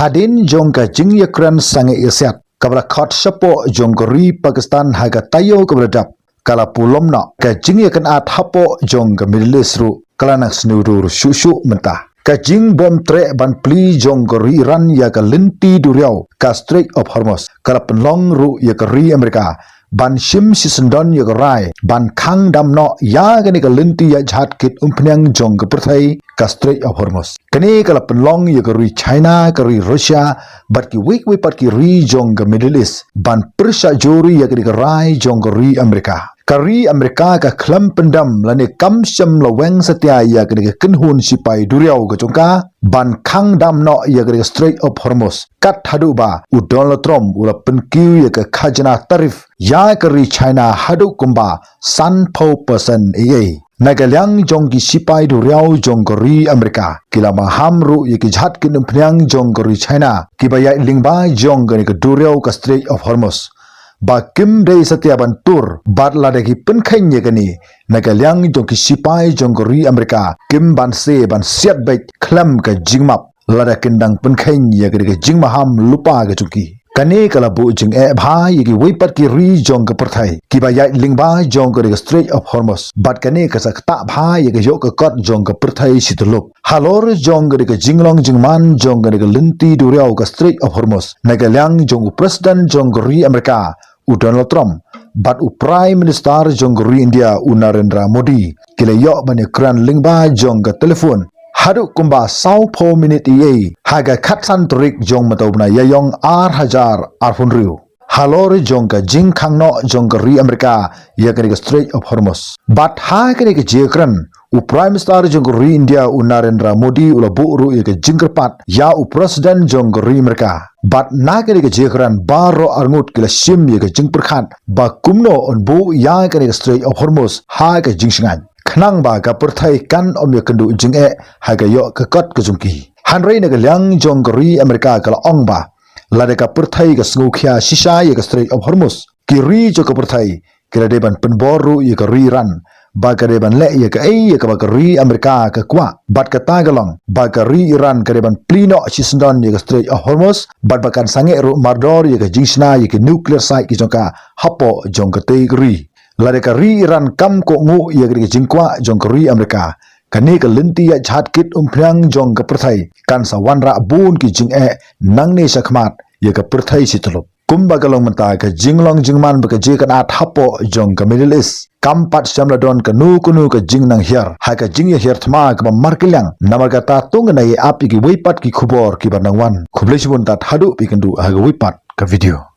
hadin jong ka jing ya Kren sange Siat kabla khot sapo jong ri Pakistan haga tayo kabla dap kala pulom no ka jing ya kan at hapo jong ka Middle East ru kala nak snuru shushu mentah ka jing bom tre ban pli jong ri Iran ya ka linti duriau ka Strait of Hormuz kala penlong ru ya ka ri Amerika ban shim si sendon ya ka rai ban khang dam no ya ka ni ka linti ya Jhad kit umpnyang jong ka perthai ka Strait of Hormuz kani kala penlong ya ka ri China ka ri Russia bat ki week pat ki ri jong ka Middle East ban persya jori ya ka ni ka rai jong ka ri Amerika kari Amerika ka klam pendam lani kam syam laweng setia ya ka ni ka kenhun Shipai duriau ka jongka ban khang dam no ya ka ni ka Strait of Hormuz kat hadu ba u Donald Trump ula penkiu ya ka khajna tarif ya ka ri China hadu kumba san po percent ee nagalyang jong ki Shipai duriau jong ka ri Amerika kila maham ru ya ki Jhad kinum pnyang jong ka ri China kibaya lingba jong ka ni ka duriau ka Strait of Hormuz ba kim dei setia bantur bat Lada ki penkheng ye kani nagalyang jong ki Shipai jong ka ri Amerika kim ban se ban siat baik klam ka jingmap Lada kendang penkheng ye kani ka jingmaham lupa ka chungki kani kala bu jing e bha ye ki weipat ki ri jong ka perthai ki ba ya lingba jong ka ri Strait of Hormuz bat kani ka sakta bha ye ka yo ka kot jong ka perthai situlup halor jong ka ri ka jinglong jingman jong ka ri ka linti duriau ka Strait of Hormuz nagalyang jong president jong ka ri Amerika u Donald Trump bat u Prime Minister jong ri India u Narendra Modi kile yo bani Kren lingba jong ka telefon hadu kumba sau po minit ye haga khatsan trik jong matobna yayong hajar arfunriu halor jong ka jing khangno jong ka ri Amerika ya ka Strait of Hormuz bat ha ka ni ka jekran u Prime Minister jong ri India u Narendra Modi ula bu ru ya ka jingkerpat ya u President jong ri Amerika bat na ka ni ka jekran baro arngut kila sim ya ka jingperkhat ba kumno on bu ya ka ni ka Strait of Hormuz ha ka jingsingan khnang ba ka perthai kan om ya kendu jing e ha ka yo ka kot ka jungki hanrei na ka lyang jong ri Amerika kala ong ba Lada ka perthai ka sngukhya shisha ya ka Strait of Hormuz ki ri jo ka perthai kila deban penboru ya ka ri Iran ba ka deban le ya ka ya ka ba ka ri Amerika ka kwa bat ka tagalong ba ka ri Iran ka deban plino sisndon ya ka Strait of Hormuz bat ba kan sange ru mardor ya ka jingsna ya ka nuclear site ki jongka hapo jong ka te ri Lada ka ri Iran kam ko ngu ya ka jingkwa jong ka ri Amerika kani ka linti ya Jhad kit umphyang jong ka perthai kan sa wanra bun ki jing e nang ne sakhmat ya ka perthai situlup kumba kalong menta ka jinglong jingman ba ka je kan at hapo jong ka Middle East kampat samla don ka nu kunu ka jing nang hiar ha ka jing ya hiar thma ka markilang namar ka ta tung na ye api ki weipat ki khubor ki banangwan khublesibun tat hadu pikendu ha ga weipat ka video